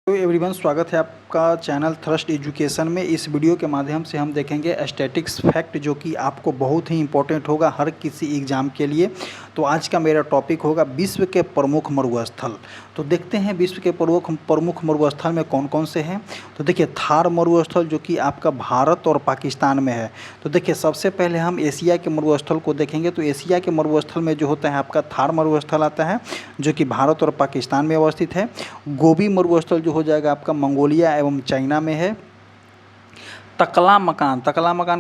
तो एवरीवन, स्वागत है आपका चैनल थ्रस्ट एजुकेशन में। इस वीडियो के माध्यम से हम देखेंगे स्टैटिक्स फैक्ट, जो कि आपको बहुत ही इंपॉर्टेंट होगा हर किसी एग्ज़ाम के लिए। तो आज का मेरा टॉपिक होगा विश्व के प्रमुख मरुस्थल। तो देखते हैं विश्व के प्रमुख मरुस्थल में कौन कौन से हैं। तो देखिए, थार मरुस्थल जो कि आपका भारत और पाकिस्तान में है। तो देखिए, सबसे पहले हम एशिया के मरुस्थल को देखेंगे। तो एशिया के मरुस्थल में जो होता है आपका थार मरुस्थल आता है, जो कि भारत और पाकिस्तान में अवस्थित है। गोबी मरुस्थल जो हो जाएगा आपका मंगोलिया एवं चाइना में है। तकला मकान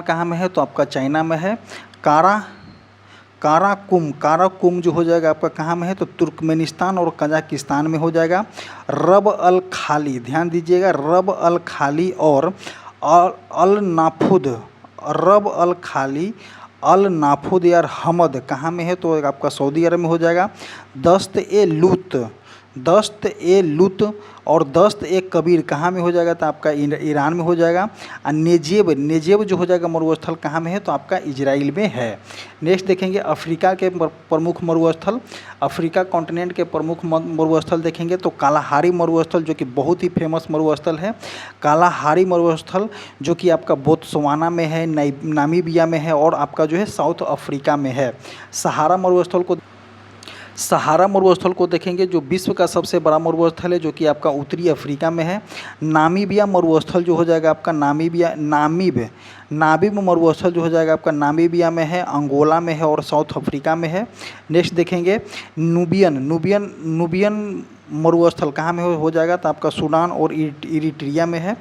कहाँ में है? तो आपका चाइना में है। काराकुम जो हो जाएगा आपका कहाँ में है? तो तुर्कमेनिस्तान और कजाकिस्तान में हो जाएगा। रब अल खाली, ध्यान दीजिएगा, रब अल खाली और अल नाफुद, रब अल खाली अल नाफुद यार हमद कहाँ में है? तो आपका सऊदी अरब में हो जाएगा। दस्त ए लुत और दस्त ए कबीर कहाँ में हो जाएगा? तो आपका ईरान में हो जाएगा। और नेजेब जो हो जाएगा मरुस्थल कहाँ में है? तो आपका इजराइल में है। नेक्स्ट देखेंगे अफ्रीका के प्रमुख मरुस्थल। अफ्रीका कॉन्टिनेंट के प्रमुख मरुस्थल देखेंगे तो कालाहारी मरुस्थल, जो कि बहुत ही फेमस मरुस्थल है। कालाहारी मरुस्थल जो कि आपका बोत्सवाना में है, नामीबिया में है और आपका जो है साउथ अफ्रीका में है। सहारा मरुस्थल को देखेंगे, जो विश्व का सबसे बड़ा मरुस्थल है, जो कि आपका उत्तरी अफ्रीका में है। नामीबिया मरुस्थल जो हो जाएगा आपका नामीब मरुस्थल जो हो जाएगा आपका नामीबिया में है, अंगोला में है और साउथ अफ्रीका में है। नेक्स्ट देखेंगे नुबियन मरुस्थल कहाँ में हो जाएगा? तो आपका सूडान और इरिट्रिया में है।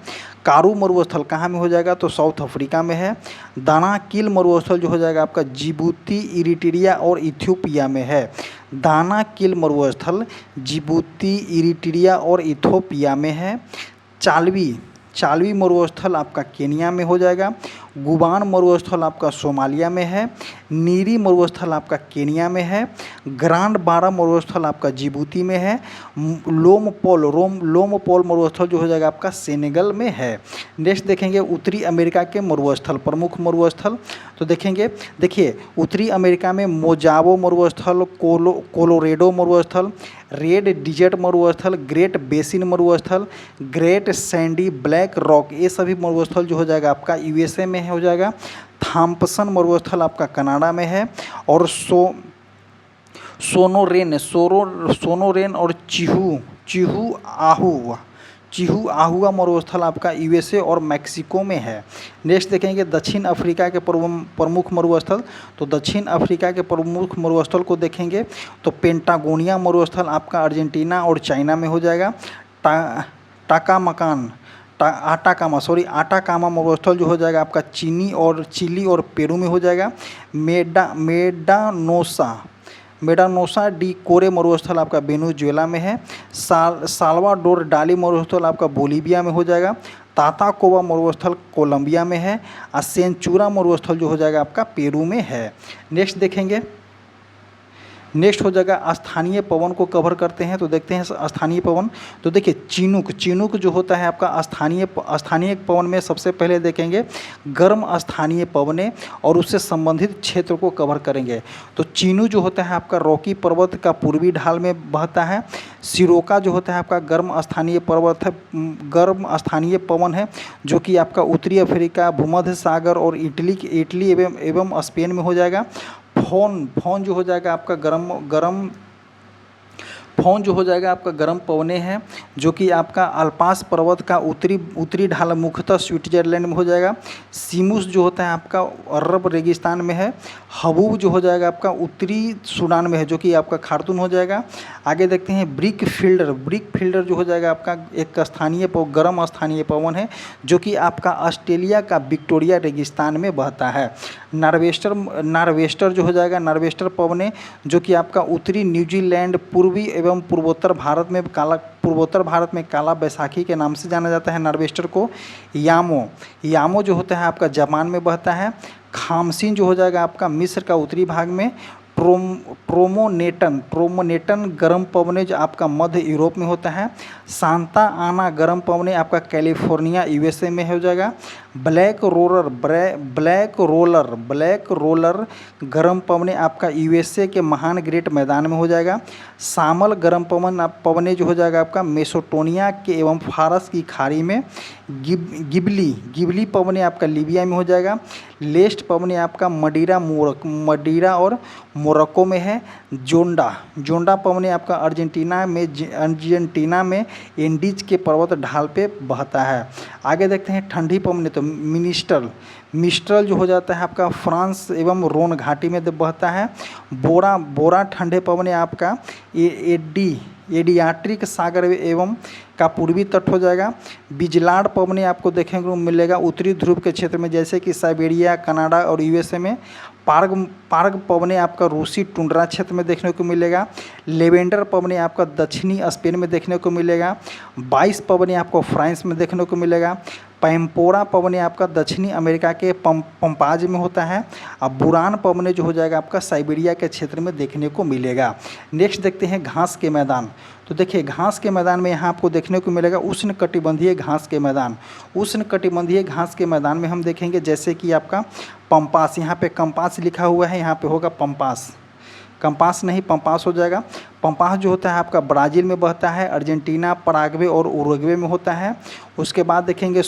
कारू मरुस्थल कहाँ में हो जाएगा? तो साउथ अफ्रीका में है। दानाकिल मरुस्थल जो हो जाएगा आपका जिबूती, इरिट्रिया और इथियोपिया में है। दानाकिल मरुस्थल जिबूती, इरिट्रिया और इथियोपिया में है। चालवी मरुस्थल आपका केनिया में हो जाएगा। गुबान मरुस्थल आपका सोमालिया में है। नीरी मरुस्थल आपका केनिया में है। ग्रांड बारा मरुस्थल आपका जिबूती में है। लोमपोल मरुस्थल जो हो जाएगा आपका सेनेगल में है। नेक्स्ट देखेंगे उत्तरी अमेरिका के मरुस्थल, प्रमुख मरुस्थल। तो देखिए उत्तरी अमेरिका में मोजावो मरुस्थल, कोलोरेडो मरुस्थल, रेड डिजर्ट मरुस्थल, ग्रेट बेसिन मरुस्थल, ग्रेट सैंडी ब्लैक रॉक, ये सभी मरुस्थल जो हो जाएगा आपका यूएसए में हो जाएगा। थॉम्पसन मरुस्थल आपका कनाडा में है। और सोनोरेन और चिहू आहुआ मरुस्थल आपका यूएसए और मैक्सिको में है। नेक्स्ट देखेंगे दक्षिण अफ्रीका के प्रमुख मरुस्थल। तो दक्षिण अफ्रीका के प्रमुख मरुस्थल को देखेंगे तो पेंटागोनिया मरुस्थल आपका अर्जेंटीना और चाइना में हो जाएगा। आटाकामा मरुस्थल जो हो जाएगा आपका चिली और पेरू में हो जाएगा। मेडानोसा डी कोरे मरुस्थल आपका वेनेजुएला में है। साल्वाडोर डाली मरुस्थल आपका बोलीविया में हो जाएगा। ताताकोबा मरुस्थल कोलंबिया में है। और सेंचुरा मरुस्थल जो हो जाएगा आपका पेरू में है। नेक्स्ट हो जाएगा स्थानीय पवन को कवर करते हैं। तो देखते हैं स्थानीय पवन। तो देखिए चिनूक जो होता है आपका स्थानीय पवन में सबसे पहले देखेंगे गर्म स्थानीय पवनें और उससे संबंधित क्षेत्र को कवर करेंगे। तो चीनू जो होता है आपका रॉकी पर्वत का पूर्वी ढाल में बहता है। सिरोका जो होता है आपका गर्म स्थानीय पवन है, जो कि आपका उत्तरी अफ्रीका, भूमध्य सागर और इटली एवं स्पेन में हो जाएगा। फोन जो हो जाएगा आपका गर्म पवने हैं, जो कि आपका अल्पास पर्वत का उत्तरी ढाल मुख्यतः स्विट्जरलैंड में हो जाएगा। सीमुस जो होता है आपका अरब रेगिस्तान में है। हबूब जो हो जाएगा आपका उत्तरी सूडान में है, जो कि आपका खार्तूम हो जाएगा। आगे देखते हैं ब्रिक फील्डर जो हो जाएगा आपका एक गर्म स्थानीय पवन है, जो कि आपका ऑस्ट्रेलिया का विक्टोरिया रेगिस्तान में बहता है। नार्वेस्टर जो हो जाएगा नार्वेस्टर पवने, जो कि आपका उत्तरी न्यूजीलैंड, पूर्वी एवं पूर्वोत्तर भारत में काला बैसाखी के नाम से जाना जाता है नार्वेस्टर को। यामो जो होता है आपका जापान में बहता है। खामसिन जो हो जाएगा आपका मिस्र का उत्तरी भाग में। ट्रोमोनेटन गर्म पवने जो आपका मध्य यूरोप में होता है। सांता आना गर्म पवने आपका कैलिफोर्निया यूएसए में हो जाएगा। ब्लैक रोलर गर्म पवने आपका यूएसए के महान ग्रेट मैदान में हो जाएगा। शामल गर्म पवने जो हो जाएगा आपका मेसोटोनिया के एवं फारस की खाड़ी में। गिबली पवने आपका लीबिया में हो जाएगा। लेस्ट पवने आपका मडीरा और मोरक्को में है। जोंडा पवने आपका अर्जेंटीना में एंडीज के पर्वत ढाल पे बहता है। आगे देखते हैं ठंडी पवने, तो मिस्ट्रल जो हो जाता है आपका फ्रांस एवं रोन घाटी में बहता है। बोरा ठंडे पवने आपका एडियाट्रिक सागर एवं का पूर्वी तट हो जाएगा। बिजलाड़ पवने आपको देखने को मिलेगा उत्तरी ध्रुव के क्षेत्र में, जैसे कि साइबेरिया, कनाडा और यूएसए में। पार्ग पवने आपका रूसी टुंड्रा क्षेत्र में देखने को मिलेगा। लेवेंडर पवने आपका दक्षिणी स्पेन में देखने को मिलेगा। 22 पवने आपको फ्रांस में देखने को मिलेगा। पैम्पोरा पवने आपका दक्षिणी अमेरिका के पंपाज में होता है। अब बुरान पवने जो हो जाएगा आपका साइबेरिया के क्षेत्र में देखने को मिलेगा। नेक्स्ट देखते हैं घास के मैदान। तो देखिए घास के मैदान में यहाँ आपको देखने को मिलेगा उष्णकटिबंधीय घास के मैदान। उष्णकटिबंधीय घास के मैदान में हम देखेंगे जैसे कि आपका पंपास, यहाँ पे कंपास लिखा हुआ है, यहाँ पे होगा कंपास नहीं पंपास हो जाएगा। पंपास जो होता है आपका ब्राज़ील में बहता है, अर्जेंटीना, पराग्वे और उरुग्वे में होता है। उसके बाद देखेंगे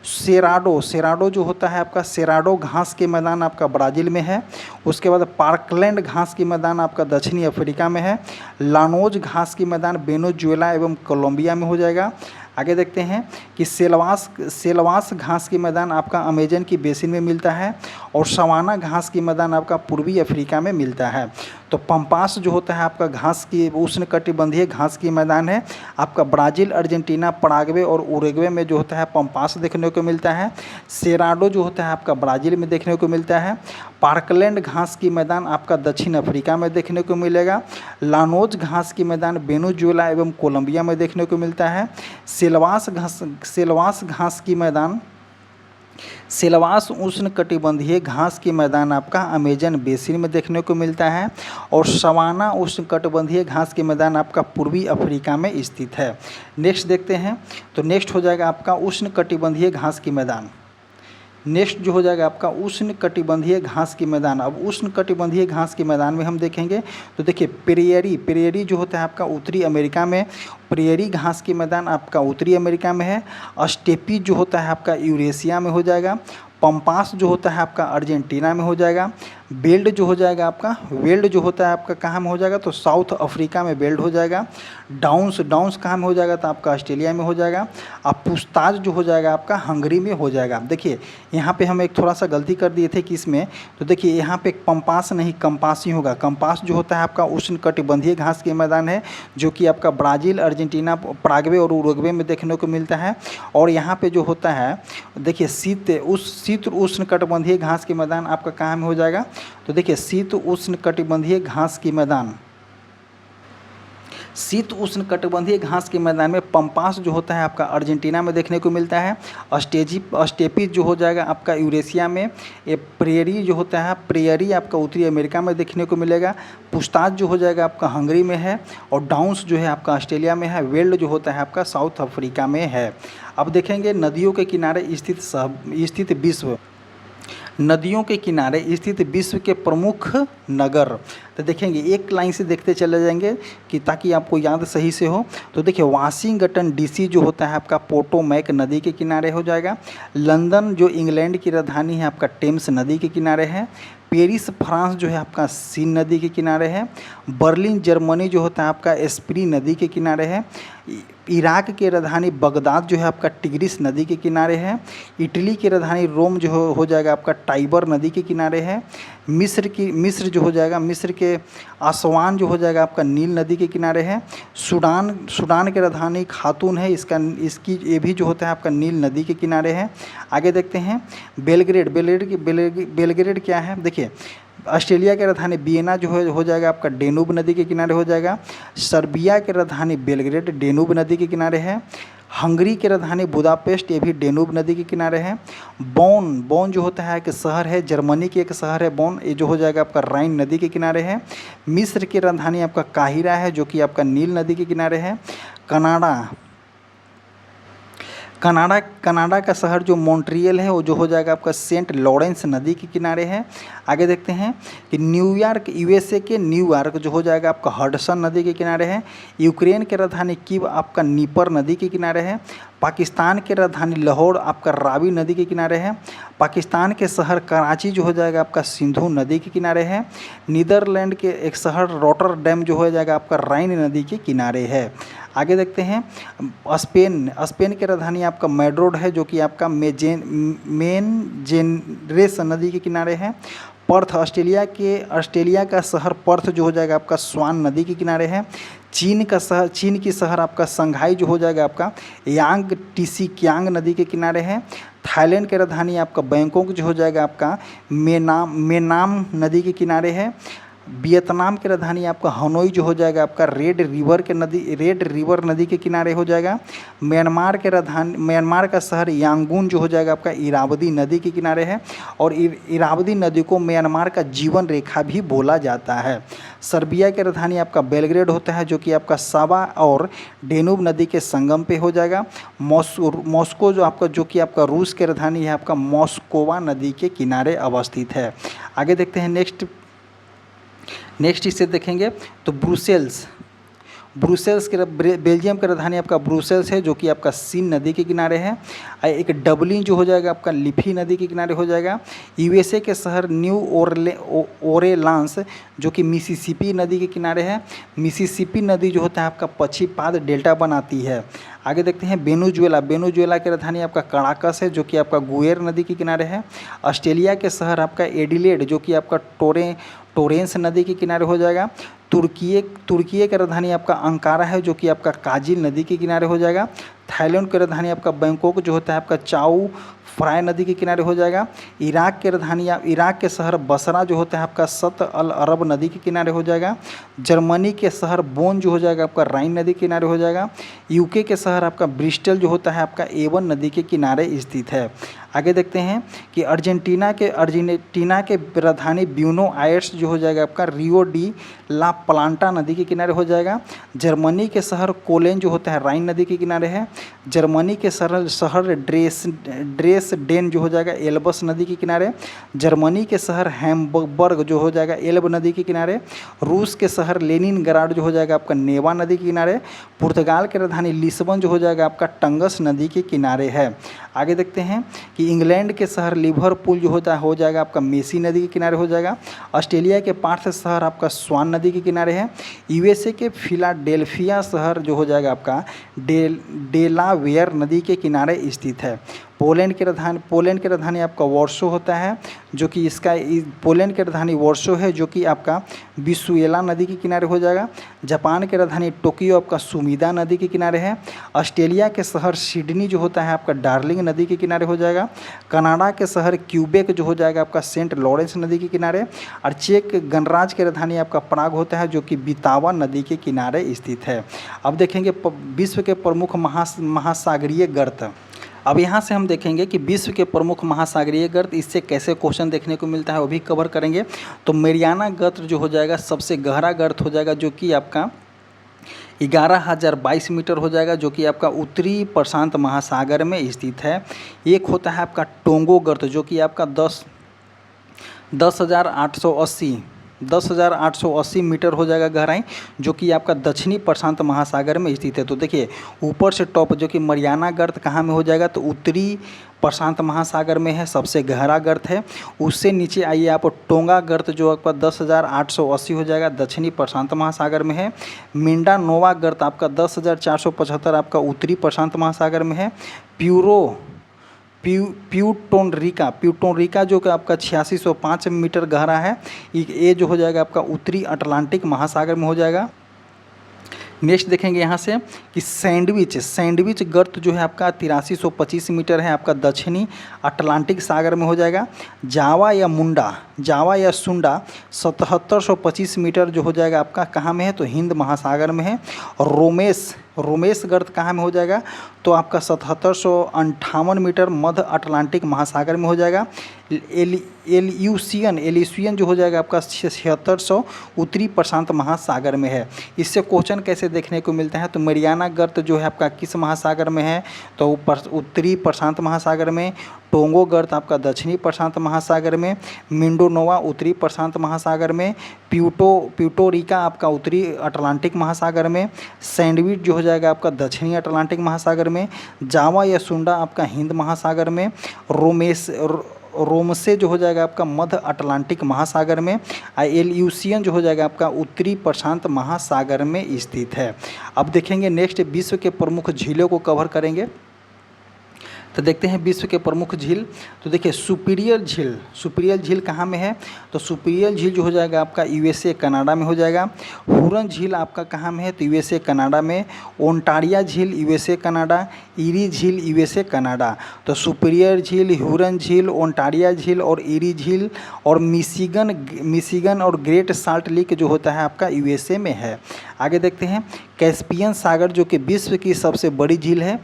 सेराडो जो होता है आपका सेराडो घास के मैदान आपका ब्राज़ील में है। उसके बाद पार्कलैंड घास के मैदान आपका दक्षिणी अफ्रीका में है। लानोज घास के मैदान वेनेजुएला एवं कोलंबिया में हो जाएगा। आगे देखते हैं कि सेलवास घास की मैदान आपका अमेजन की बेसिन में मिलता है और सवाना घास की मैदान आपका पूर्वी अफ्रीका में मिलता है। तो पंपास जो होता है आपका घास की उष्णकटिबंधीय घास की मैदान है आपका ब्राज़ील, अर्जेंटीना, पराग्वे और उरुग्वे में जो होता है पंपास देखने को मिलता है। सेराडो जो होता है आपका ब्राज़ील में देखने को मिलता है। पार्कलैंड घास की मैदान आपका दक्षिण अफ्रीका में देखने को मिलेगा। लानोज घास की मैदान वेनेजुएला एवं कोलंबिया में देखने को मिलता है। सेलवास उष्णकटिबंधीय घास की मैदान आपका अमेजन बेसिन में देखने को मिलता है और सवाना उष्णकटिबंधीय घास के मैदान आपका पूर्वी अफ्रीका में स्थित है। नेक्स्ट देखते हैं, तो नेक्स्ट हो जाएगा आपका उष्णकटिबंधीय घास की मैदान। नेक्स्ट जो हो जाएगा आपका उष्णकटिबंधीय घास की मैदान। अब उष्णकटिबंधीय घास के मैदान में हम देखेंगे तो देखिए प्रेयरी जो होता है आपका उत्तरी अमेरिका में, प्रेयरी घास की मैदान आपका उत्तरी अमेरिका में है। स्टेपी जो होता है आपका यूरेशिया में हो जाएगा। पंपास जो होता है आपका अर्जेंटीना में हो जाएगा। बेल्ट जो हो जाएगा आपका वेल्ड जो होता है आपका कहाँ में हो जाएगा, तो साउथ अफ्रीका में बेल्ट हो जाएगा। डाउन्स कहाँ में हो जाएगा, तो आपका ऑस्ट्रेलिया में हो जाएगा। अब पूछताछ जो हो जाएगा आपका हंगरी में हो जाएगा। देखिए यहाँ पे हम एक थोड़ा सा गलती कर दिए थे कि इसमें, तो देखिए यहाँ पे पंपास नहीं कंपास ही होगा। कंपास जो होता है आपका उष्णकटिबंधीय घास के मैदान है जो कि आपका ब्राज़ील, अर्जेंटीना, पराग्वे और उरुग्वे में देखने को मिलता है। और यहाँ पे जो होता है देखिए शीत उष्णकटिबंधीय घास के मैदान आपका कहाँ में हो जाएगा, तो देखिए शीत उष्णकटिबंधीय घास के मैदान में पंपास जो होता है आपका अर्जेंटीना में देखने को मिलता है। स्टेपी जो हो जाएगा आपका यूरेशिया में। ये प्रेयरी जो होता है प्रेयरी आपका उत्तरी अमेरिका में देखने को मिलेगा। पूछताछ जो हो जाएगा आपका हंगरी में है और डाउन्स जो है आपका ऑस्ट्रेलिया में है। वेल्ड जो होता है आपका साउथ अफ्रीका में है। अब देखेंगे नदियों के किनारे स्थित विश्व, नदियों के किनारे स्थित विश्व के प्रमुख नगर। तो देखेंगे एक लाइन से देखते चले जाएंगे कि ताकि आपको याद सही से हो। तो देखिए वाशिंगटन डीसी जो होता है आपका पोटोमैक नदी के किनारे हो जाएगा। लंदन जो इंग्लैंड की राजधानी है आपका टेम्स नदी के किनारे है। पेरिस फ्रांस जो है आपका सीन नदी के किनारे है। बर्लिन जर्मनी जो होता है आपका स्प्री नदी के किनारे है। इराक की राजधानी बगदाद जो है आपका टिग्रिस नदी के किनारे है। इटली की राजधानी रोम जो हो जाएगा आपका टाइबर नदी के किनारे है। मिस्र जो हो जाएगा, मिस्र के आसवान जो हो जाएगा आपका नील नदी के किनारे है। सूडान की राजधानी खातून है, इसकी ये भी जो होता है आपका नील नदी के किनारे है। आगे देखते हैं बेलग्रेड क्या है, देखिए ऑस्ट्रेलिया की राजधानी वियना जो हो जाएगा आपका डेनूब नदी के किनारे हो जाएगा। सर्बिया की राजधानी बेलग्रेड डेनूब नदी के किनारे है। हंगरी की राजधानी बुदापेस्ट, ये भी डेनूब नदी के किनारे है। बोन जो होता है कि शहर है, जर्मनी की एक शहर है बोन, ये जो हो जाएगा आपका राइन नदी के किनारे है। मिस्र की राजधानी आपका काहिरा है जो कि आपका नील नदी के किनारे है। कनाडा कनाडा का शहर जो मॉन्ट्रियल है वो जो हो जाएगा आपका सेंट लॉरेंस नदी के किनारे है। आगे देखते हैं कि न्यूयॉर्क यूएसए के न्यूयॉर्क जो हो जाएगा आपका हडसन नदी के किनारे है। यूक्रेन की राजधानी कीव आपका नीपर नदी के किनारे है। पाकिस्तान की राजधानी लाहौर आपका रावी नदी के किनारे है। पाकिस्तान के शहर कराची जो हो जाएगा आपका सिंधु नदी के किनारे है। नीदरलैंड के एक शहर रॉटरडैम जो हो जाएगा आपका राइन नदी के किनारे है। आगे देखते हैं स्पेन की राजधानी आपका मैड्रिड है जो कि आपका मेनजेरेस नदी के किनारे है। पर्थ ऑस्ट्रेलिया का शहर पर्थ जो हो जाएगा आपका स्वान नदी के किनारे है। चीन की शहर आपका संघाई जो हो जाएगा आपका यांग टीसी क्यांग नदी के किनारे है। थाईलैंड की राजधानी आपका बैंकॉक जो हो जाएगा आपका मेनाम नदी के किनारे है। वियतनाम की राजधानी आपका हनोई जो हो जाएगा आपका रेड रिवर नदी के किनारे हो जाएगा। म्यांमार का शहर यांगून जो हो जाएगा आपका इरावदी नदी के किनारे है और इरावदी नदी को म्यांमार का जीवन रेखा भी बोला जाता है। सर्बिया की राजधानी आपका बेलग्रेड होता है जो कि आपका सावा और डेनूब नदी के संगम पे हो जाएगा। मॉस्को जो कि आपका रूस की राजधानी है आपका मॉस्कोवा नदी के किनारे अवस्थित है। आगे देखते हैं नेक्स्ट इसे देखेंगे तो ब्रुसेल्स के बेल्जियम की राजधानी आपका ब्रुसेल्स है जो कि आपका सीन नदी के किनारे है। एक डबलिन जो हो जाएगा आपका लिफी नदी के किनारे हो जाएगा। यूएसए के शहर न्यू ओरेलांस जो कि मिसिसिपी नदी के किनारे है। मिसिसिपी नदी जो होता है आपका पश्चिपाद डेल्टा बनाती है। आगे देखते हैं वेनेजुएला की राजधानी आपका कराकस है जो कि आपका गुएर नदी के किनारे है। ऑस्ट्रेलिया के शहर आपका एडिलेड जो कि आपका टोरेंस नदी के किनारे हो जाएगा। तुर्की की राजधानी आपका अंकारा है जो कि आपका काजिल नदी के किनारे हो जाएगा। थाईलैंड की राजधानी आपका बैंकॉक जो होता है आपका चाऊ फ्राय नदी के किनारे हो जाएगा। इराक के शहर बसरा जो होता है आपका सत अल अरब नदी के किनारे हो जाएगा। जर्मनी के शहर बोन जो हो जाएगा आपका राइन नदी के किनारे हो जाएगा। यूके के शहर आपका ब्रिस्टल जो होता है आपका एवन नदी के किनारे स्थित है। आगे देखते हैं कि अर्जेंटीना के राजधानी ब्यूनो आयर्स जो हो जाएगा आपका रियो डी ला प्लांटा नदी के किनारे हो जाएगा। जर्मनी के शहर कोलेन जो होता है राइन नदी के किनारे है। जर्मनी के शहर ड्रेसडेन जो हो जाएगा एल्बस नदी के किनारे। जर्मनी के शहर हैम्बर्ग जो हो जाएगा एल्ब नदी के किनारे। रूस के शहर लेनिनग्राड जो हो जाएगा आपका नेवा नदी के किनारे। पुर्तगाल की राजधानी लिस्बन जो हो जाएगा आपका टंगस नदी के किनारे है। आगे देखते हैं कि इंग्लैंड के शहर लिवरपूल जो हो जाएगा आपका मेसी नदी के किनारे हो जाएगा। ऑस्ट्रेलिया के पार्थ शहर आपका स्वान नदी के किनारे है। यूएसए के फिलाडेल्फिया शहर जो हो जाएगा आपका डेलावेयर नदी के किनारे स्थित है। पोलैंड की राजधानी आपका वार्सो होता है जो कि पोलैंड की राजधानी वार्सो है जो कि आपका विसुएला नदी के किनारे हो जाएगा। जापान की राजधानी टोक्यो आपका सुमिदा नदी के किनारे है। ऑस्ट्रेलिया के शहर सिडनी जो होता है आपका डार्लिंग नदी के किनारे हो जाएगा। कनाडा के शहर क्यूबेक जो हो जाएगा आपका सेंट लॉरेंस नदी के किनारे। और चेक गणराज्य की राजधानी आपका प्राग होता है जो कि बितावा नदी के किनारे स्थित है। अब देखेंगे विश्व के प्रमुख महासागरीय गर्त। अब यहाँ से हम देखेंगे कि विश्व के प्रमुख महासागरीय गर्त इससे कैसे क्वेश्चन देखने को मिलता है वो भी कवर करेंगे। तो मेरियाना गर्त जो हो जाएगा सबसे गहरा गर्त हो जाएगा जो कि आपका 11,022 मीटर हो जाएगा जो कि आपका उत्तरी प्रशांत महासागर में स्थित है। एक होता है आपका टोंगो गर्त जो कि आपका 10,880 मीटर हो जाएगा गहराई जो कि आपका दक्षिणी प्रशांत महासागर में स्थित है। तो देखिए ऊपर से टॉप जो कि मरियाना गर्त कहाँ में हो जाएगा तो उत्तरी प्रशांत महासागर में है, सबसे गहरा गर्त है। उससे नीचे आइए आप टोंगा गर्त जो आपका 10,880 हो जाएगा दक्षिणी प्रशांत महासागर में है। मिंडानोवा गर्त आपका 10,475 आपका उत्तरी प्रशांत महासागर में है। प्यूटोनरिका जो कि आपका 8605 मीटर गहरा है, ये जो हो जाएगा आपका उत्तरी अटलांटिक महासागर में हो जाएगा। नेक्स्ट देखेंगे यहाँ से कि सैंडविच गर्त जो है आपका 8325 मीटर है आपका दक्षिणी अटलांटिक सागर में हो जाएगा। जावा या सुंडा 7725 मीटर जो हो जाएगा आपका कहाँ में है तो हिंद महासागर में है। और रोमेश गर्त कहाँ में हो जाएगा, तो आपका 7758 मीटर मध्य अटलांटिक महासागर में हो जाएगा। एलिसियन जो हो जाएगा आपका 7600 उत्तरी प्रशांत महासागर में है। इससे क्वेश्चन कैसे देखने को मिलते हैं, तो मरियाना गर्त जो है आपका किस महासागर में है, तो उत्तरी प्रशांत महासागर में। टोंगो गर्त आपका दक्षिणी प्रशांत महासागर में। मिंडोनोवा उत्तरी प्रशांत महासागर में। प्यूटोरिका आपका उत्तरी अटलांटिक महासागर में। सैंडविच जो हो जाएगा आपका दक्षिणी अटलांटिक महासागर में। जावा या सुंडा आपका हिंद महासागर में। रोमसे जो हो जाएगा आपका मध्य अटलांटिक महासागर में। एलिसियन जो हो जाएगा आपका उत्तरी प्रशांत महासागर में स्थित है। अब देखेंगे नेक्स्ट विश्व के प्रमुख झीलों को कवर करेंगे। तो देखते हैं विश्व के प्रमुख झील। तो देखिए सुपीरियर झील कहाँ में है, तो सुपीरियर झील जो हो जाएगा आपका यूएसए कनाडा में हो जाएगा। हुरन झील आपका कहाँ में है, तो यूएसए कनाडा में। ओंटारिया झील यूएसए कनाडा। ईरी झील यूएसए कनाडा। तो सुपीरियर झील, हुरन झील, ओंटारिया झील और ईरी झील और मिशिगन और ग्रेट साल्ट लेक जो होता है आपका यूएसए में है। आगे देखते हैं कैस्पियन सागर जो कि विश्व की सबसे बड़ी झील है,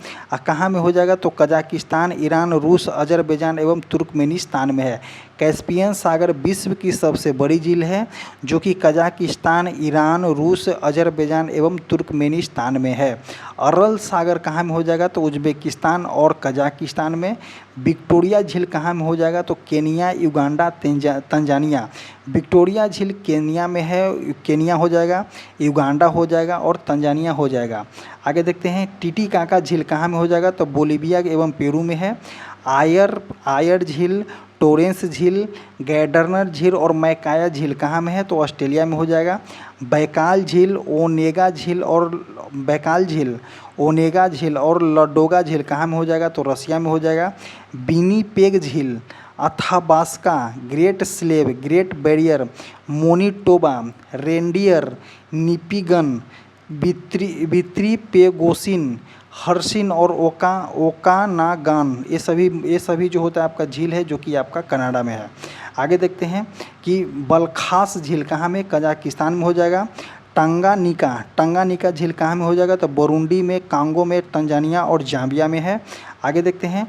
कहाँ में हो जाएगा, तो कजाकिस्तान, ईरान, रूस, अजरबैजान एवं तुर्कमेनिस्तान में है। कैस्पियन सागर विश्व की सबसे बड़ी झील है जो कि कजाकिस्तान, ईरान, रूस, अजरबैजान एवं तुर्कमेनिस्तान में है। अरल सागर कहाँ में हो जाएगा, तो उज्बेकिस्तान और कजाकिस्तान में। विक्टोरिया झील कहाँ में हो जाएगा, तो केनिया, युगांडा, तंजानिया। विक्टोरिया झील केनिया में है, केनिया हो जाएगा, युगांडा हो जाएगा और तंजानिया हो जाएगा। आगे देखते हैं टिटिकाका झील कहाँ में हो जाएगा, तो बोलिविया एवं पेरू में है। आयर झील, टोरेंस झील, गैडर्नर झील और मैकाया झील कहाँ में है, तो ऑस्ट्रेलिया में हो जाएगा। बैकाल झील, ओनेगा झील और लडोगा झील कहाँ में हो जाएगा, तो रसिया में हो जाएगा। विनिपेग झील, Athabasca, Great Slave, Great Barrier, Manitoba, Reindeer, Nipigon, वित्री पेगोसिन, हर्सिन और ओकानागान, ये सभी जो होता है आपका झील है जो कि आपका कनाडा में है। आगे देखते हैं कि बलखास झील कहाँ में, कजाकिस्तान में हो जाएगा। टंगानिका झील कहाँ में हो जाएगा, तो बुरुंडी में, कांगो में, तंजानिया और जाम्बिया में है। आगे देखते हैं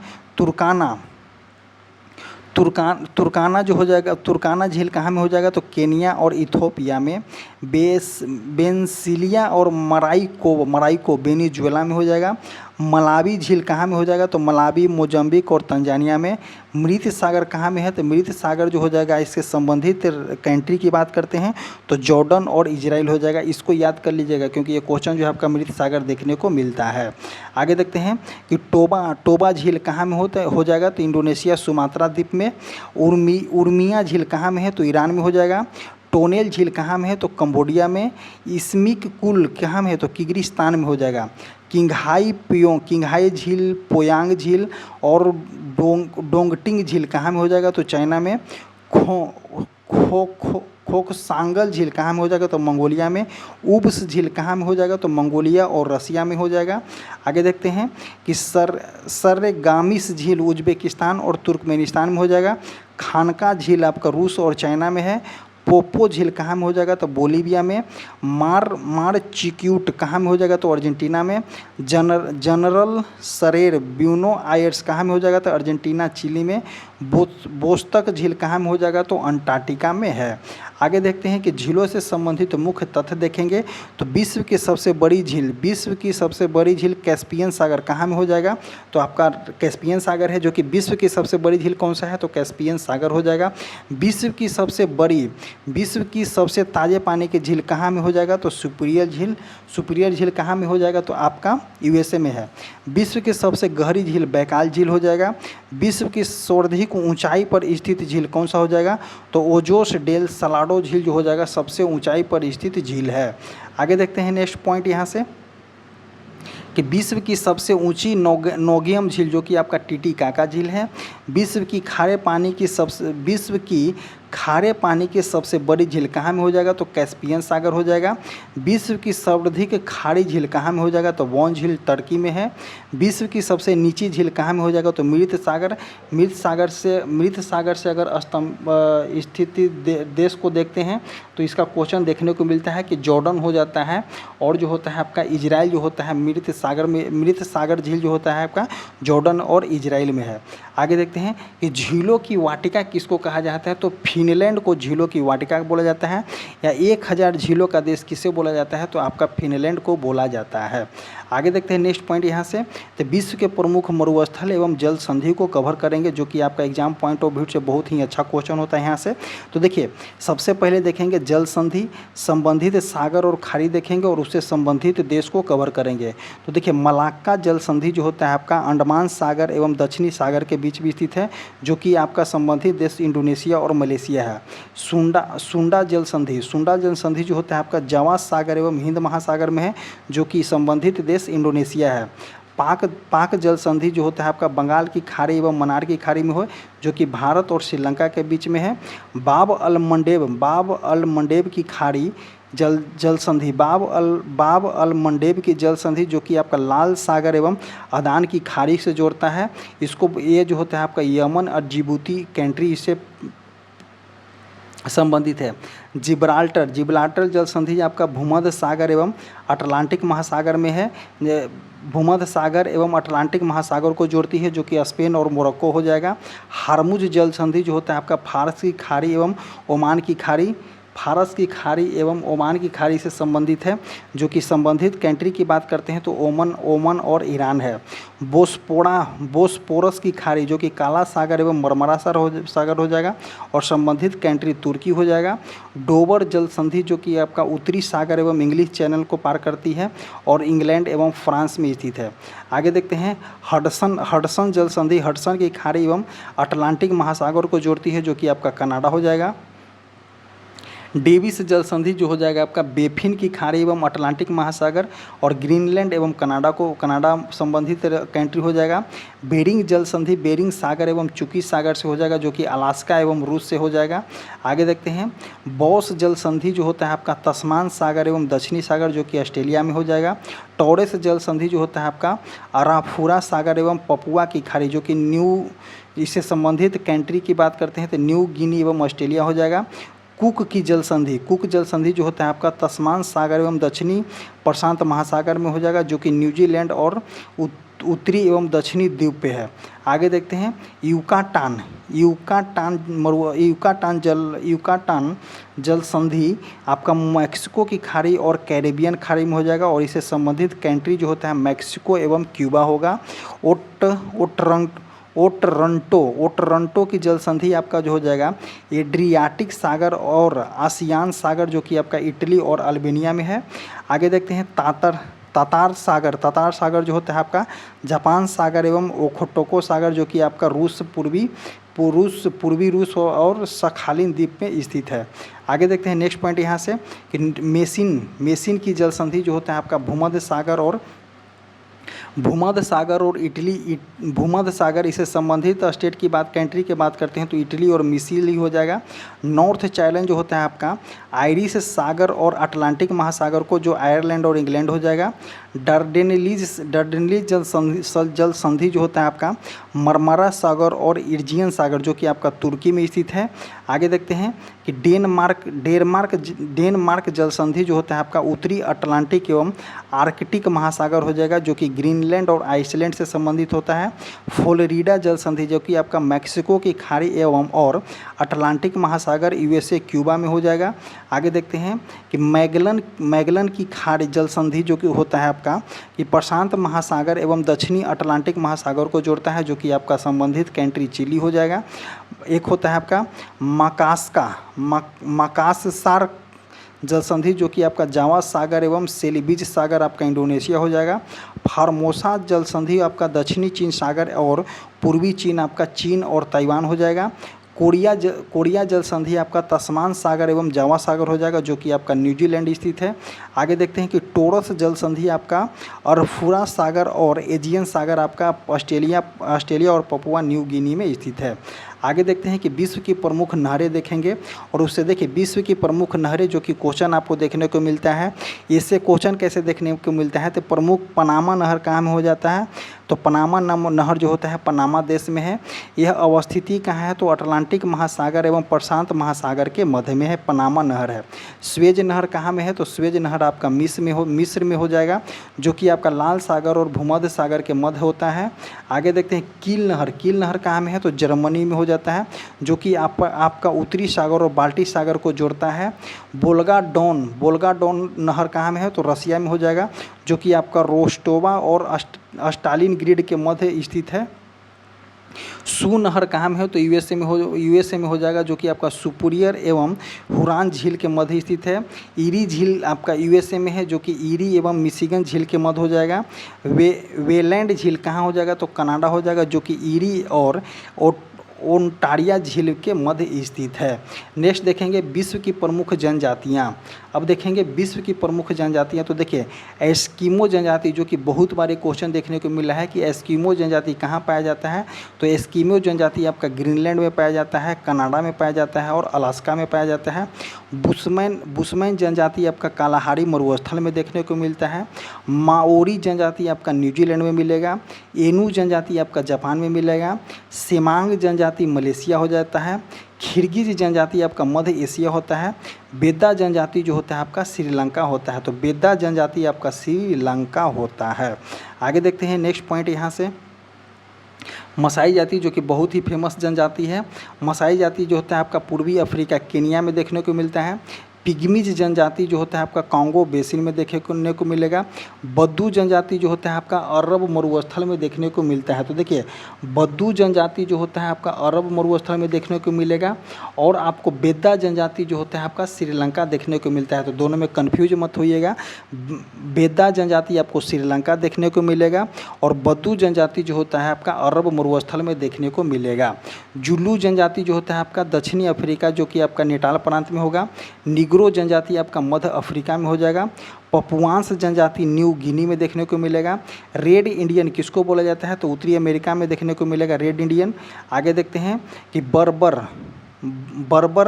तुर्काना जो हो जाएगा, तुर्काना झील कहाँ में हो जाएगा, तो केनिया और इथोपिया में। बेंसिलिया और मराइको वेनेजुएला में हो जाएगा। मलावी झील कहाँ में हो जाएगा, तो मलावी, मोजम्बिक और तंजानिया में। मृत सागर कहाँ में है, तो मृत सागर जो हो जाएगा इससे संबंधित कंट्री की बात करते हैं तो जॉर्डन और इजराइल हो जाएगा। इसको याद कर लीजिएगा क्योंकि ये क्वेश्चन जो है आपका मृत सागर देखने को मिलता है। आगे देखते हैं कि टोबा झील कहाँ में हो जाएगा, तो इंडोनेशिया सुमात्रा द्वीप में। उर्मिया झील कहाँ में है, तो ईरान में हो जाएगा। टोनेल झील कहाँ में है, तो कंबोडिया में। इस्मिक कुल कहाँ में है, तो किर्गिस्तान में हो जाएगा। किंघाई झील, पोयांग झील और डोंगटिंग झील कहाँ में हो जाएगा, तो चाइना में। खोकसांगल झील कहाँ में हो जाएगा, तो मंगोलिया में। उब्स झील कहाँ में हो जाएगा, तो मंगोलिया और रसिया में हो जाएगा। आगे देखते हैं कि सरगामिस झील उज्बेकिस्तान और तुर्कमेनिस्तान में हो जाएगा। खानका झील आपका रूस और चाइना में है। पोपो झील कहाँ में हो जाएगा, तो बोलीविया में। मारचिक्यूट कहाँ में हो जाएगा, तो अर्जेंटीना में। जनरल सरेर ब्यूनो आयर्स कहाँ में हो जाएगा, तो अर्जेंटीना, चिली में। बोस्तक झील कहाँ में हो जाएगा, तो अंटार्कटिका में है। आगे देखते हैं कि झीलों से संबंधित मुख्य तथ्य देखेंगे तो विश्व की सबसे बड़ी झील कैस्पियन सागर कहाँ में हो जाएगा, तो आपका कैस्पियन सागर है जो कि विश्व की सबसे बड़ी झील कौन सा है, तो कैस्पियन सागर हो जाएगा। विश्व की सबसे ताजे पानी की झील कहाँ में हो जाएगा, तो सुपीरियर झील कहाँ में हो जाएगा, तो आपका यूएसए में है। विश्व की सबसे गहरी झील बैकाल झील हो जाएगा। विश्व की सर्वाधिक ऊंचाई पर स्थित झील कौन सा हो जाएगा, तो ओजोस डेल सलाडो झील जो हो जाएगा सबसे ऊंचाई पर स्थित झील है। आगे देखते हैं नेक्स्ट पॉइंट यहाँ से कि विश्व की सबसे ऊंची नोगियम झील जो कि आपका टिटिकाका झील है। विश्व की खारे पानी की सबसे बड़ी झील कहाँ में हो जाएगा, तो कैस्पियन सागर हो जाएगा। विश्व की सर्वाधिक खाड़ी झील कहाँ में हो जाएगा, तो वॉन झील टर्की में है। विश्व की सबसे नीची झील कहाँ में हो जाएगा, तो मृत सागर। मृत सागर से अगर स्थिति देश को देखते हैं तो इसका क्वेश्चन देखने को मिलता है कि जॉर्डन हो जाता है, और जो होता है आपका इजराइल जो होता है मृत सागर झील जो होता है आपका जॉर्डन और इजराइल में है। आगे देखते हैं कि झीलों की वाटिका किसको कहा जाता है, तो फिनलैंड को झीलों की वाटिका बोला जाता है। या 1000 झीलों का देश किसे बोला जाता है, तो आपका फिनलैंड को बोला जाता है। आगे देखते हैं नेक्स्ट पॉइंट यहाँ से, तो विश्व के प्रमुख मरुस्थल एवं जल संधि को कवर करेंगे, जो कि आपका एग्जाम पॉइंट ऑफ व्यू से बहुत ही अच्छा क्वेश्चन होता है यहाँ से। तो देखिए सबसे पहले देखेंगे जल संधि, संबंधित सागर और खाड़ी देखेंगे और उससे संबंधित देश को कवर करेंगे। तो देखिए मलाक्का जल संधि जो होता है आपका अंडमान सागर एवं दक्षिणी सागर के बीच भी स्थित है, जो कि आपका संबंधित देश इंडोनेशिया और मलेशिया है। सुंडा जल संधि जो होता है आपका जावा सागर एवं हिंद महासागर में है, जो कि संबंधित देश इंडोनेशिया है। पाक जल संधि जो होता है आपका बंगाल की खाड़ी एवं मन्नार की खाड़ी में हो, जो कि भारत और श्रीलंका के बीच में है। बाब अल मंडेब की खाड़ी जल संधि, बाब अल मंडेब की जल संधि जो कि आपका लाल सागर एवं अदान की खाड़ी से जोड़ता है। इसको ये जो होता है आपका यमन और जिबूती कंट्री इससे संबंधित है। जिब्राल्टर जल संधि आपका भूमध्य सागर एवं अटलांटिक महासागर में है। भूमध्य सागर एवं अटलांटिक महासागर को जोड़ती है, जो कि स्पेन और मोरक्को हो जाएगा। हार्मुज जल संधि जो होता है आपका फारस की खाड़ी एवं ओमान की खाड़ी से संबंधित है, जो कि संबंधित कंट्री की बात करते हैं तो ओमान और ईरान है। बोस्पोरस की खाड़ी जो कि काला सागर एवं मरमरा सागर हो जाएगा और संबंधित कंट्री तुर्की हो जाएगा। डोबर जल संधि जो कि आपका उत्तरी सागर एवं इंग्लिश चैनल को पार करती है और इंग्लैंड एवं फ्रांस में स्थित है। आगे देखते हैं हडसन जल संधि, हडसन की खाड़ी एवं अटलांटिक महासागर को जोड़ती है, जो कि आपका कनाडा हो जाएगा। डेविस जल संधि जो हो जाएगा आपका बेफिन की खाड़ी एवं अटलांटिक महासागर और ग्रीनलैंड एवं कनाडा संबंधित कंट्री हो जाएगा। बेरिंग जल संधि बेरिंग सागर एवं चुकी सागर से हो जाएगा, जो कि अलास्का एवं रूस से हो जाएगा। आगे देखते हैं बॉस जल संधि जो होता है आपका तस्मान सागर एवं दक्षिणी सागर, जो कि ऑस्ट्रेलिया में हो जाएगा। टॉरेस जल संधि जो होता है आपका अराफुरा सागर एवं पपुआ की खाड़ी, जो कि इससे संबंधित कंट्री की बात करते हैं तो न्यू गिनी एवं ऑस्ट्रेलिया हो जाएगा। कुक जल संधि जो होता है आपका तस्मान सागर एवं दक्षिणी प्रशांत महासागर में हो जाएगा, जो कि न्यूजीलैंड और उत्तरी एवं दक्षिणी द्वीप पे है। आगे देखते हैं यूकाटान जल संधि आपका मैक्सिको की खाड़ी और कैरेबियन खाड़ी में हो जाएगा और इससे संबंधित कंट्री जो होता है मैक्सिको एवं क्यूबा होगा। ओटरंटो की जल संधि आपका जो हो जाएगा एड्रियाटिक सागर और आसियान सागर, जो कि आपका इटली और अल्बानिया में है। आगे देखते हैं तातार सागर जो होता है आपका जापान सागर एवं ओखोटोको सागर, जो कि आपका पूर्वी रूस और सखालिन द्वीप में स्थित है। आगे देखते हैं नेक्स्ट पॉइंट यहाँ से कि मेसिन की जल संधि जो होता है आपका भूमध्य सागर इससे संबंधित स्टेट की कंट्री की बात करते हैं तो इटली और मिसिली हो जाएगा। नॉर्थ चैलेंज जो होता है आपका आयरिश सागर और अटलांटिक महासागर को, जो आयरलैंड और इंग्लैंड हो जाएगा। डर्डेनलीज जल संधि जो होता है आपका मरमरा सागर और इर्जियन सागर, जो कि आपका तुर्की में स्थित है। आगे देखते हैं कि डेनमार्क जल संधि जो होता है आपका उत्तरी अटलांटिक एवं आर्कटिक महासागर हो जाएगा, जो कि ग्रीनलैंड और आइसलैंड से संबंधित होता है। फ्लोरिडा जल संधि जो कि आपका मैक्सिको की खाड़ी एवं और अटलांटिक महासागर यूएसए क्यूबा में हो जाएगा। आगे देखते हैं कि मैगलन की खाड़ी जल संधि जो कि होता है आपका कि प्रशांत महासागर एवं दक्षिणी अटलांटिक महासागर को जोड़ता है, जो कि आपका संबंधित कंट्री चिली हो जाएगा। एक होता है आपका मकाससार जल संधि जो कि आपका जावा सागर एवं सेलिबिज सागर आपका इंडोनेशिया हो जाएगा। फार्मोसा जल संधि आपका दक्षिणी चीन सागर और पूर्वी चीन आपका चीन और ताइवान हो जाएगा। कोरिया जल संधि आपका तस्मान सागर एवं जावा सागर हो जाएगा, जो कि आपका न्यूजीलैंड स्थित है। आगे देखते हैं कि टोरस जल संधि आपका अरफुरा सागर और एजियन सागर आपका ऑस्ट्रेलिया और पपुआ न्यू गिनी में स्थित है। आगे देखते हैं कि विश्व की प्रमुख नहरें देखेंगे और उससे देखिए विश्व की प्रमुख नहरें जो कि क्वेश्चन आपको देखने को मिलता है। इससे क्वेश्चन कैसे देखने को मिलता है तो प्रमुख पनामा नहर कहाँ में हो जाता है, तो पनामा नहर जो होता है पनामा देश में है। यह अवस्थिति कहाँ है, तो अटलांटिक महासागर एवं प्रशांत महासागर के मध्य में है, पनामा नहर है। स्वेज नहर कहाँ में है, तो स्वेज नहर आपका मिस्र में हो जाएगा, जो कि आपका लाल सागर और भूमध्य सागर के मध्य होता है। आगे देखते हैं कील नहर कहाँ में है, तो जर्मनी में हो जाता है, जो कि आपका उत्तरी सागर और बाल्टिक सागर को जोड़ता है। बोल्गा डॉन नहर कहाँ में है, तो रसिया में हो जाएगा, जो कि आपका रोस्टोवा और स्टालिन ग्रिड के मध्य स्थित है। सू नहर कहाँ में है, तो यूएसए में हो जाएगा, जो कि आपका सुपुरियर एवं हुरान झील के मध्य स्थित है। ईरी झील आपका यूएसए में है, जो कि ईरी एवं मिशिगन झील के मध्य हो जाएगा। वेलैंड झील कहाँ हो जाएगा, तो कनाडा हो जाएगा, जो कि ईरी और ओंटारिया झील के मध्य स्थित है। नेक्स्ट देखेंगे विश्व की प्रमुख जनजातियाँ। अब देखेंगे विश्व की प्रमुख जनजातियाँ, तो देखिए एस्किमो जनजाति, जो कि बहुत बार क्वेश्चन देखने को मिला है कि एस्किमो जनजाति कहाँ पाया जाता है, तो एस्किमो जनजाति आपका ग्रीनलैंड में पाया जाता है, कनाडा में पाया जाता है और अलास्का में पाया जाता है। बुशमैन जनजाति आपका कालाहारी मरुस्थल में देखने को मिलता है। माओरी जनजाति आपका न्यूजीलैंड में मिलेगा। एनू जनजाति आपका जापान में मिलेगा। सेमांग जनजाति मलेशिया हो जाता है। खिरगिज जनजाति आपका मध्य एशिया होता है। बेदा जनजाति जो होता है आपका श्रीलंका होता है, तो बेदा जनजाति आपका श्रीलंका होता है। आगे देखते हैं नेक्स्ट पॉइंट यहाँ से मसाई जाति, जो कि बहुत ही फेमस जनजाति है। मसाई जाति जो होता है आपका पूर्वी अफ्रीका केनिया में देखने को मिलता है। पिग्मीज जनजाति जो होता है आपका कांगो बेसिन में देखने को मिलेगा। बद्दू जनजाति जो होता है आपका अरब मरुस्थल में देखने को मिलता है। तो देखिए बद्दू जनजाति जो होता है आपका अरब मरुस्थल में देखने को मिलेगा और आपको बेदा जनजाति जो होता है आपका श्रीलंका देखने को मिलता है। तो दोनों में कन्फ्यूज मत होइएगा, बेदा जनजाति आपको श्रीलंका देखने को मिलेगा और बद्दू जनजाति जो होता है आपका अरब मरुस्थल में देखने को मिलेगा। जुलू जनजाति जो होता है आपका दक्षिणी अफ्रीका, जो कि आपका नेटाल प्रांत में होगा। निग्रो जनजाति आपका मध्य अफ्रीका में हो जाएगा। पपुआंस जनजाति न्यू गिनी में देखने को मिलेगा। रेड इंडियन किसको बोला जाता है, तो उत्तरी अमेरिका में देखने को मिलेगा रेड इंडियन। आगे देखते हैं कि बर्बर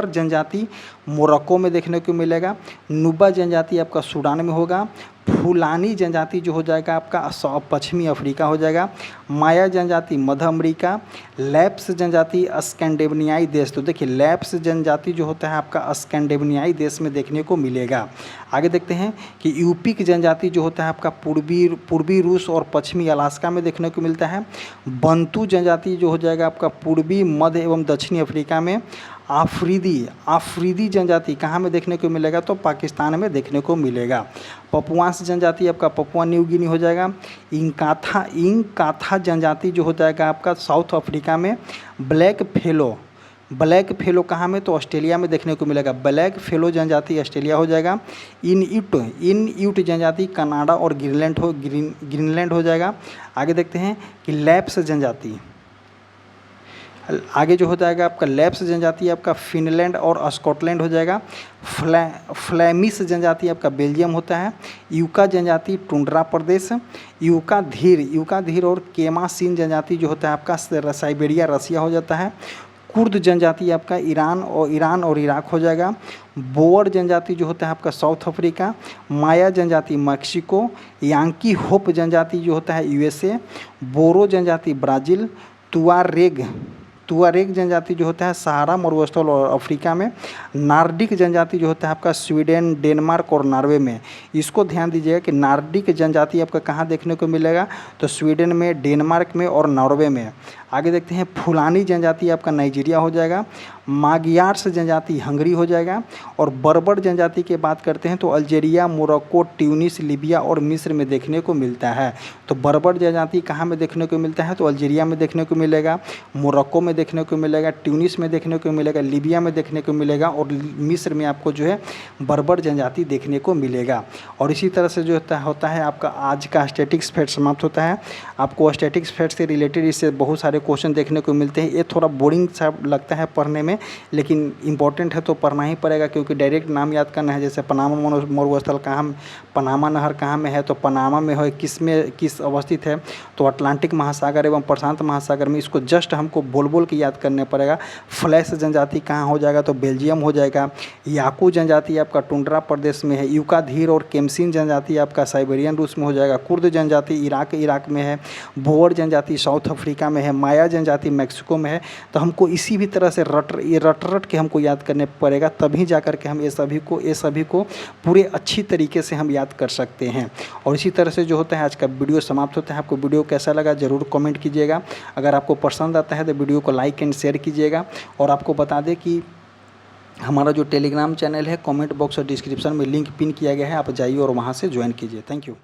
जनजाति मोरक्को में देखने को मिलेगा। नुबा जनजाति आपका सूडान में होगा। फुलानी जनजाति जो हो जाएगा आपका पश्चिमी अफ्रीका हो जाएगा। माया जनजाति मध्य अमेरिका। लैप्स जनजाति स्कैंडिनेवियाई देश, तो देखिए लैप्स जनजाति जो होता है आपका स्कैंडिनेवियाई देश में देखने को मिलेगा। आगे देखते हैं कि यूपिक जनजाति जो होता है आपका पूर्वी रूस और पश्चिमी अलास्का में देखने को मिलता है। बंतू जनजाति जो हो जाएगा आपका पूर्वी मध्य एवं दक्षिणी अफ्रीका में। आफरीदी जनजाति कहाँ में देखने को मिलेगा, तो पाकिस्तान में देखने को मिलेगा। पपुआंस जनजाति आपका पपुआ न्यू गिनी हो जाएगा। इंकाथा जनजाति जो हो जाएगा आपका साउथ अफ्रीका में। ब्लैक फेलो कहाँ में, तो ऑस्ट्रेलिया में देखने को मिलेगा। ब्लैक फेलो जनजाति ऑस्ट्रेलिया हो जाएगा। इनयूट जनजाति कनाडा और ग्रीनलैंड हो जाएगा। आगे देखते हैं कि लैप्स जनजाति, आगे जो हो जाएगा आपका लैप्स जनजाति आपका फिनलैंड और स्कॉटलैंड हो जाएगा। फ्लैमिश जनजाति आपका बेल्जियम होता है। यूका जनजाति टुंड्रा प्रदेश। यूका धीर और केमासिन जनजाति जो होता है आपका साइबेरिया रसिया हो जाता है। कुर्द जनजाति आपका ईरान और इराक हो जाएगा। बोअर जनजाति जो होता है आपका साउथ अफ्रीका। माया जनजाति मैक्सिको। यांकी होप जनजाति जो होता है यूएसए। बोरो जनजाति ब्राज़ील। तुआरेग जनजाति जो होता है सहारा मरुस्थल और अफ्रीका में। नार्डिक जनजाति जो होता है आपका स्वीडन, डेनमार्क और नॉर्वे में। इसको ध्यान दीजिएगा कि नार्डिक जनजाति आपका कहाँ देखने को मिलेगा, तो स्वीडन में, डेनमार्क में और नॉर्वे में। आगे देखते हैं फुलानी जनजाति आपका नाइजीरिया हो जाएगा। मागियार्स जनजाति हंगरी हो जाएगा। और बर्बर जनजाति की बात करते हैं तो अल्जीरिया, मोरक्को, ट्यूनिस, लीबिया और मिस्र में देखने को मिलता है। तो बर्बर जनजाति कहाँ में देखने को मिलता है, तो अल्जीरिया में देखने को मिलेगा, मोरक्को में देखने को मिलेगा, ट्यूनिस में देखने को मिलेगा, लीबिया में देखने को मिलेगा और मिस्र में आपको जो है बर्बर जनजाति देखने को मिलेगा। और इसी तरह से जो होता है आपका आज का स्टैटिक्स फैक्ट समाप्त होता है। आपको स्टैटिक्स फैक्ट से रिलेटेड इससे बहुत सारे क्वेश्चन देखने को मिलते हैं। ये थोड़ा बोरिंग सा लगता है पढ़ने में, लेकिन इंपॉर्टेंट है तो पढ़ना ही पड़ेगा, क्योंकि डायरेक्ट नाम याद करना है। जैसे पनामा मरुस्थल कहाँ, पनामा नहर कहाँ में है, तो पनामा में है, किस अवस्थित है, तो अटलांटिक महासागर एवं प्रशांत महासागर में। इसको जस्ट हमको बोल बोल के याद करने पड़ेगा। फ्लैश जनजाति कहाँ हो जाएगा, तो बेल्जियम हो जाएगा। याकू जनजाति आपका टुंड्रा प्रदेश में है। यूका धीर और केम्सिन जनजाति आपका साइबेरियन रूस में हो जाएगा। कुर्द जनजाति इराक में है। बोअर जनजाति साउथ अफ्रीका में है। माया जनजाति मैक्सिको में है। तो हमको इसी भी तरह से रट के हमको याद करने पड़ेगा, तभी जा कर के हम ये सभी को पूरे अच्छी तरीके से हम याद कर सकते हैं। और इसी तरह से जो होता है आज का वीडियो समाप्त होता है। आपको वीडियो कैसा लगा ज़रूर कमेंट कीजिएगा। अगर आपको पसंद आता है तो वीडियो को लाइक एंड शेयर कीजिएगा। और आपको बता दें कि हमारा जो टेलीग्राम चैनल है, कमेंट बॉक्स और डिस्क्रिप्शन में लिंक पिन किया गया है, आप जाइए और वहाँ से ज्वाइन कीजिए। Thank you.